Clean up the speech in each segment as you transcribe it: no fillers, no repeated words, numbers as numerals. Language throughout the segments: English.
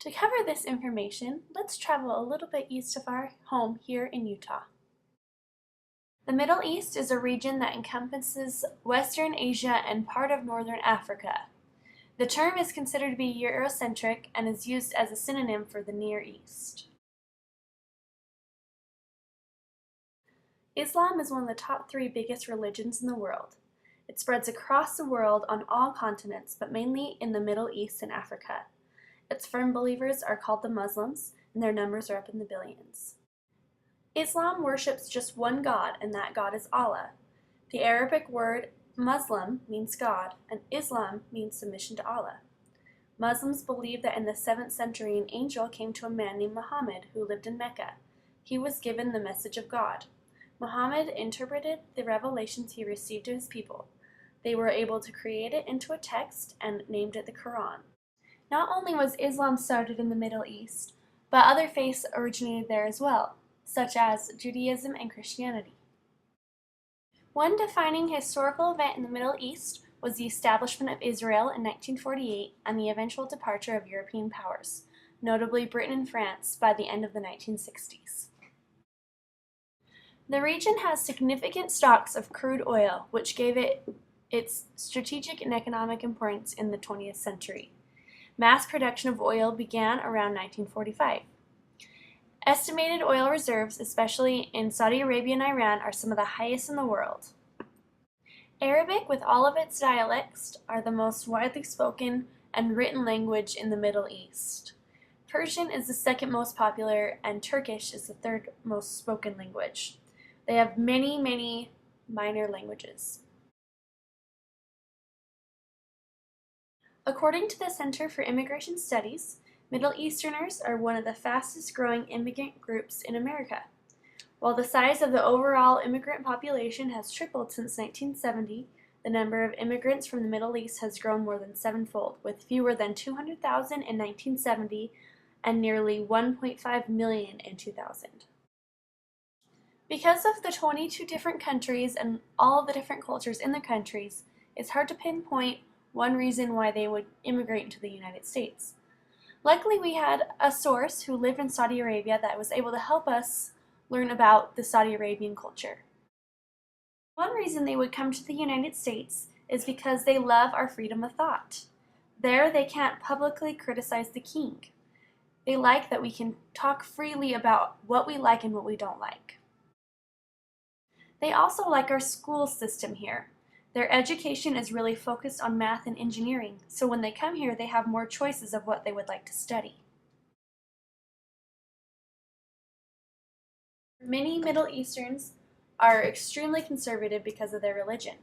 To cover this information, let's travel a little bit east of our home here in Utah. The Middle East is a region that encompasses Western Asia and part of Northern Africa. The term is considered to be Eurocentric and is used as a synonym for the Near East. Islam is one of the top 3 biggest religions in the world. It spreads across the world on all continents, but mainly in the Middle East and Africa. Its firm believers are called the Muslims, and their numbers are up in the billions. Islam worships just one God, and that God is Allah. The Arabic word Muslim means God, and Islam means submission to Allah. Muslims believe that in the 7th century an angel came to a man named Muhammad who lived in Mecca. He was given the message of God. Muhammad interpreted the revelations he received to his people. They were able to create it into a text and named it the Quran. Not only was Islam started in the Middle East, but other faiths originated there as well, such as Judaism and Christianity. One defining historical event in the Middle East was the establishment of Israel in 1948 and the eventual departure of European powers, notably Britain and France, by the end of the 1960s. The region has significant stocks of crude oil, which gave it its strategic and economic importance in the 20th century. Mass production of oil began around 1945. Estimated oil reserves, especially in Saudi Arabia and Iran, are some of the highest in the world. Arabic, with all of its dialects, are the most widely spoken and written language in the Middle East. Persian is the 2nd most popular, and Turkish is the 3rd most spoken language. They have many minor languages. According to the Center for Immigration Studies, Middle Easterners are one of the fastest growing immigrant groups in America. While the size of the overall immigrant population has tripled since 1970, the number of immigrants from the Middle East has grown more than 7-fold, with fewer than 200,000 in 1970 and nearly 1.5 million in 2000. Because of the 22 different countries and all the different cultures in the countries, it's hard to pinpoint one reason why they would immigrate into the United States. Luckily, we had a source who lived in Saudi Arabia that was able to help us learn about the Saudi Arabian culture. One reason they would come to the United States is because they love our freedom of thought. There, they can't publicly criticize the king. They like that we can talk freely about what we like and what we don't like. They also like our school system here. Their education is really focused on math and engineering, so when they come here, they have more choices of what they would like to study. Many Middle Easterns are extremely conservative because of their religion.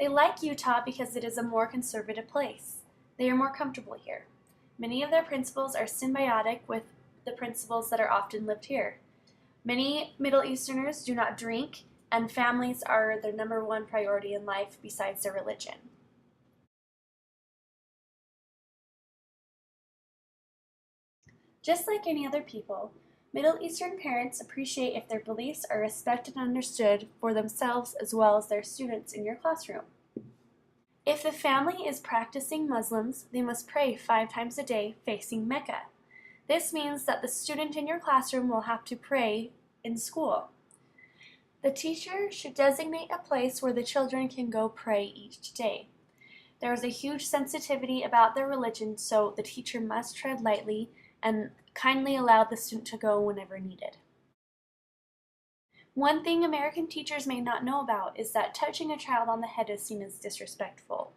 They like Utah because it is a more conservative place. They are more comfortable here. Many of their principles are symbiotic with the principles that are often lived here. Many Middle Easterners do not drink, and families are their number 1 priority in life besides their religion. Just like any other people, Middle Eastern parents appreciate if their beliefs are respected and understood for themselves as well as their students in your classroom. If the family is practicing Muslims, they must pray 5 times a day facing Mecca. This means that the student in your classroom will have to pray in school. The teacher should designate a place where the children can go pray each day. There is a huge sensitivity about their religion, so the teacher must tread lightly and kindly allow the student to go whenever needed. One thing American teachers may not know about is that touching a child on the head is seen as disrespectful.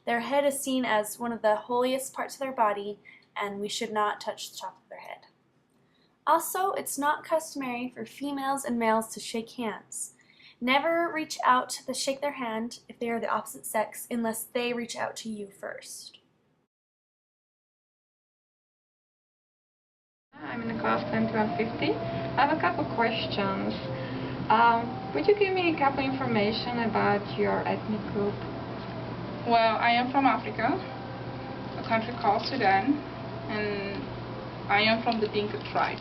Their head is seen as one of the holiest parts of their body, and we should not touch the top of their head. Also, it's not customary for females and males to shake hands. Never reach out to shake their hand if they are the opposite sex unless they reach out to you first. I'm in class 2150. I have a couple questions. Would you give me a couple information about your ethnic group? Well, I am from Africa, a country called Sudan, and I am from the Dinka tribe.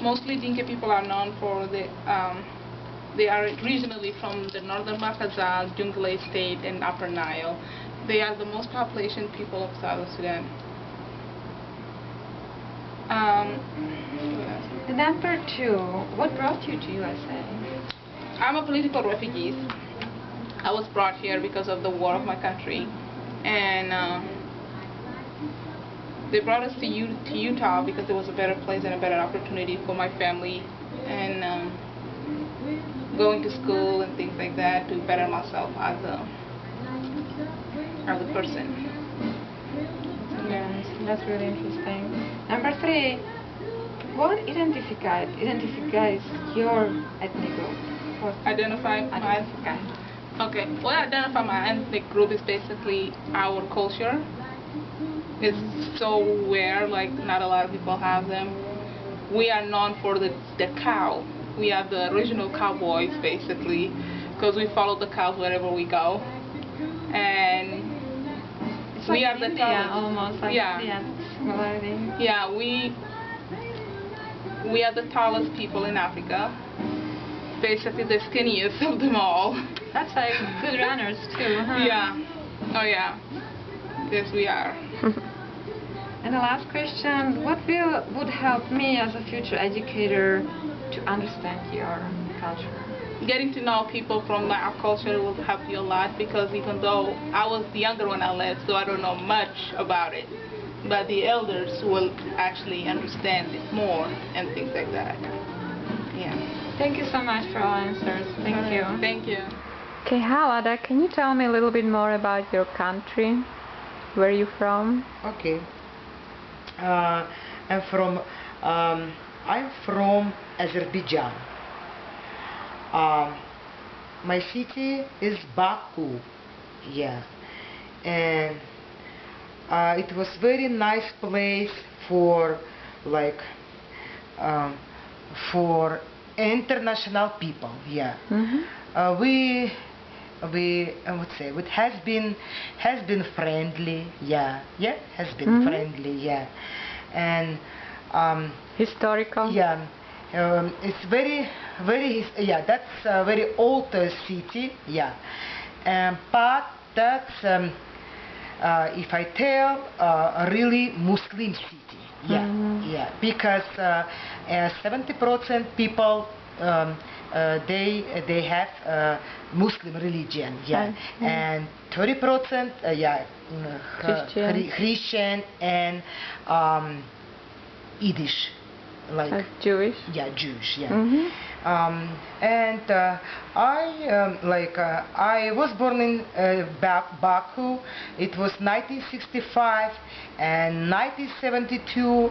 Mostly Dinka people are known for they are originally from the northern Makazal, Jonglei State, and Upper Nile, They are the most population people of South Sudan. What else? And number 2, what brought you to USA? I'm a political refugee. I was brought here because of the war of my country, and they brought us to Utah because it was a better place and a better opportunity for my family, and going to school and things like that to better myself as a person. Yes, that's really interesting. Number 3, what identifies your ethnic group? What Identify my Okay, what identify my ethnic group is basically our culture. It's so rare, like not a lot of people have them. We are known for the cow. We are the original cowboys, basically, because we follow the cows wherever we go. And It's we like are the India, tallest. almost like similarity. Yeah, we are the tallest people in Africa. Basically the skinniest of them all. That's like good runners too, huh? Yeah. Oh yeah. Yes, we are. And the last question, what would help me as a future educator to understand your culture? Getting to know people from our culture will help you a lot, because even though I was the younger when I left, so I don't know much about it, but the elders will actually understand it more and things like that. Yeah. Thank you so much for all answers. Thank you. Thank you. Okay, Halada, can you tell me a little bit more about your country? Where are you from? Okay. I'm from Azerbaijan. My city is Baku. Yeah, and it was very nice place for like for international people. Yeah. Mm-hmm. We I would say it has been friendly. Yeah, has been Mhm. friendly. Yeah, and Historical? yeah, it's yeah, that's a very old city. Yeah, but that's if I tell a really Muslim city. Yeah, Mhm. yeah, because 70% people they have Muslim religion. Yeah, Mhm. and 30% Christian and Yiddish, like Jewish? yeah, Jewish. Yeah. Mm-hmm. And I was born in Baku. It was 1965, and 1972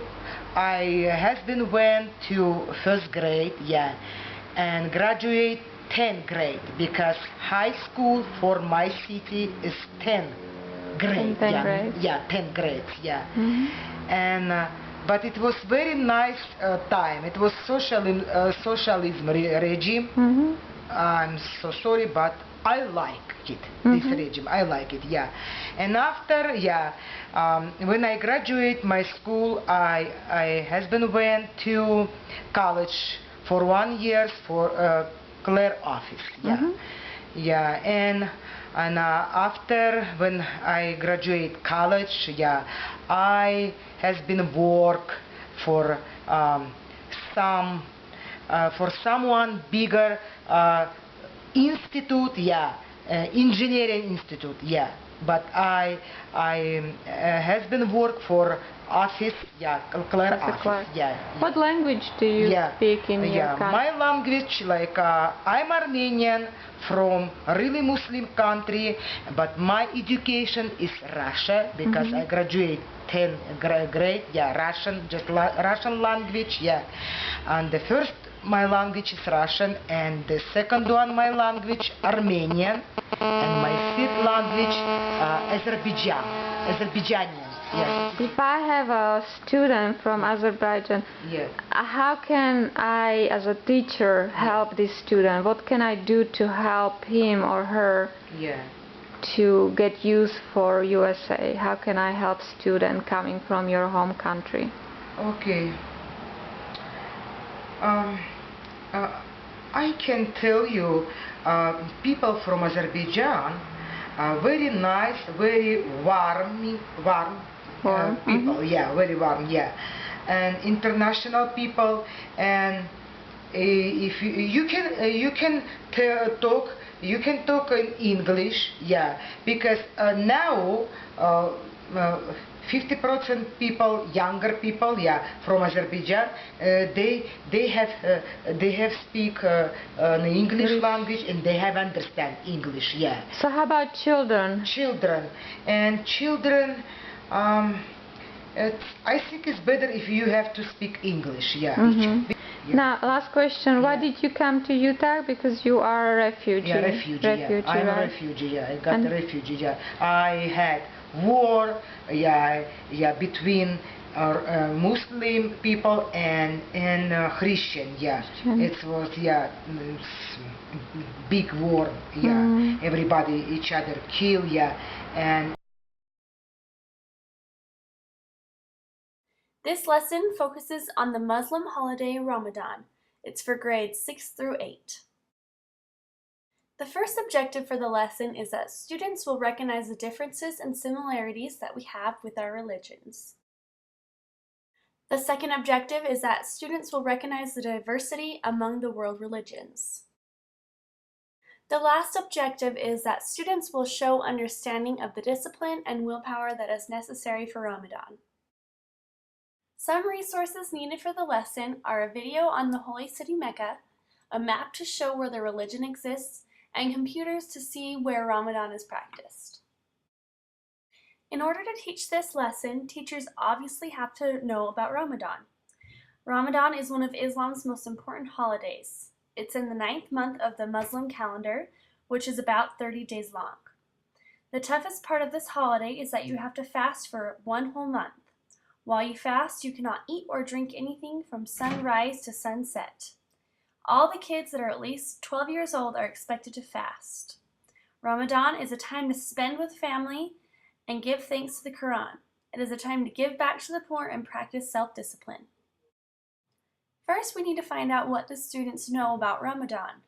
I went to first grade, yeah, and graduate 10th grade, because high school for my city is 10th grade. 10th Yeah, grade. yeah, 10th grade. Yeah, Mm-hmm. and but it was very nice time. It was socialism regime. Mm-hmm. I'm so sorry, but I like it. This Mhm. regime, I like it. Yeah, and after when I graduate my school, I husband went to college for 1 year for clerk office. Yeah, Mhm. yeah, and after when I graduate college, yeah, I has been work for some for someone bigger institute, yeah, engineering institute, yeah. But I has been work for office, yeah, clerk As a office, clerk. yeah. What language do you Yeah, speak in your yeah. country? My language, like I'm Armenian from a really Muslim country, but my education is Russia, because Mhm. I graduate 10th grade, yeah, Russian, just Russian language, yeah. And the first my language is Russian, and the second one my language Armenian, and my fifth language Azerbaijanian. Yes. If I have a student from Azerbaijan, Yeah. how can I, as a teacher, help this student? What can I do to help him or her Yeah. to get used for USA? How can I help student coming from your home country? Okay. I can tell you, people from Azerbaijan, very nice, very warm Warm, people. Yeah, very warm. Yeah, and international people. And if you can talk, you can talk in English. Yeah, because now. 50% people, younger people, yeah, from Azerbaijan, they have speak the English language, and they have understand English, yeah. So how about children? Children, I think it's better if you have to speak English, yeah. Mm-hmm. Yeah. Now, last question. Why did you come to Utah? Because you are a refugee. Yeah, refugee. Yeah. I'm a refugee. Yeah, I got a refugee. Yeah, I had war. Yeah, between Muslim people and Christian. Yeah, it was big war. Yeah, everybody each other kill. Yeah, and. This lesson focuses on the Muslim holiday Ramadan. It's for grades 6 through 8. The first objective for the lesson is that students will recognize the differences and similarities that we have with our religions. The second objective is that students will recognize the diversity among the world religions. The last objective is that students will show understanding of the discipline and willpower that is necessary for Ramadan. Some resources needed for the lesson are a video on the holy city Mecca, a map to show where the religion exists, and computers to see where Ramadan is practiced. In order to teach this lesson, teachers obviously have to know about Ramadan. Ramadan is one of Islam's most important holidays. It's in the 9th month of the Muslim calendar, which is about 30 days long. The toughest part of this holiday is that you have to fast for 1 whole month. While you fast, you cannot eat or drink anything from sunrise to sunset. All the kids that are at least 12 years old are expected to fast. Ramadan is a time to spend with family and give thanks to the Quran. It is a time to give back to the poor and practice self-discipline. First, we need to find out what the students know about Ramadan.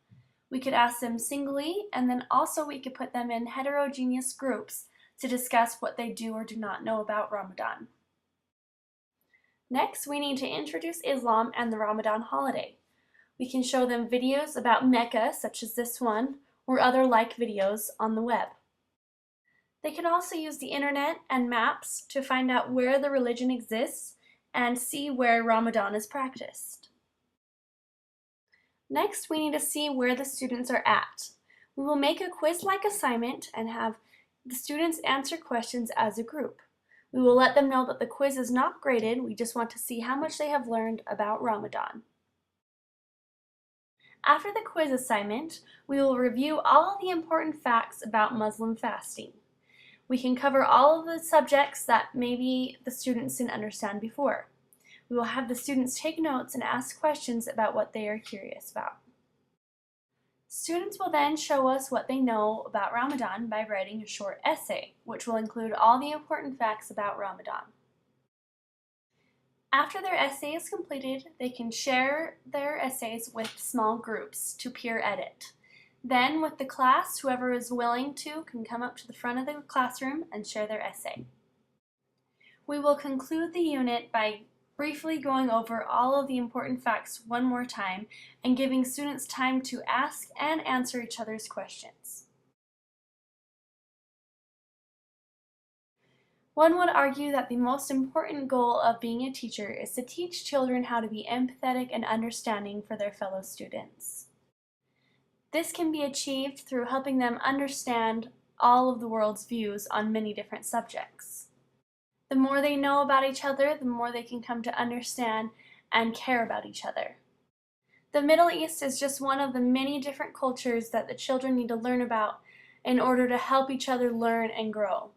We could ask them singly, and then also we could put them in heterogeneous groups to discuss what they do or do not know about Ramadan. Next, we need to introduce Islam and the Ramadan holiday. We can show them videos about Mecca, such as this one, or other like videos on the web. They can also use the internet and maps to find out where the religion exists and see where Ramadan is practiced. Next, we need to see where the students are at. We will make a quiz-like assignment and have the students answer questions as a group. We will let them know that the quiz is not graded, we just want to see how much they have learned about Ramadan. After the quiz assignment, we will review all of the important facts about Muslim fasting. We can cover all of the subjects that maybe the students didn't understand before. We will have the students take notes and ask questions about what they are curious about. Students will then show us what they know about Ramadan by writing a short essay, which will include all the important facts about Ramadan. After their essay is completed, they can share their essays with small groups to peer edit. Then, with the class, whoever is willing to can come up to the front of the classroom and share their essay. We will conclude the unit by briefly going over all of the important facts one more time and giving students time to ask and answer each other's questions. One would argue that the most important goal of being a teacher is to teach children how to be empathetic and understanding for their fellow students. This can be achieved through helping them understand all of the world's views on many different subjects. The more they know about each other, the more they can come to understand and care about each other. The Middle East is just one of the many different cultures that the children need to learn about in order to help each other learn and grow.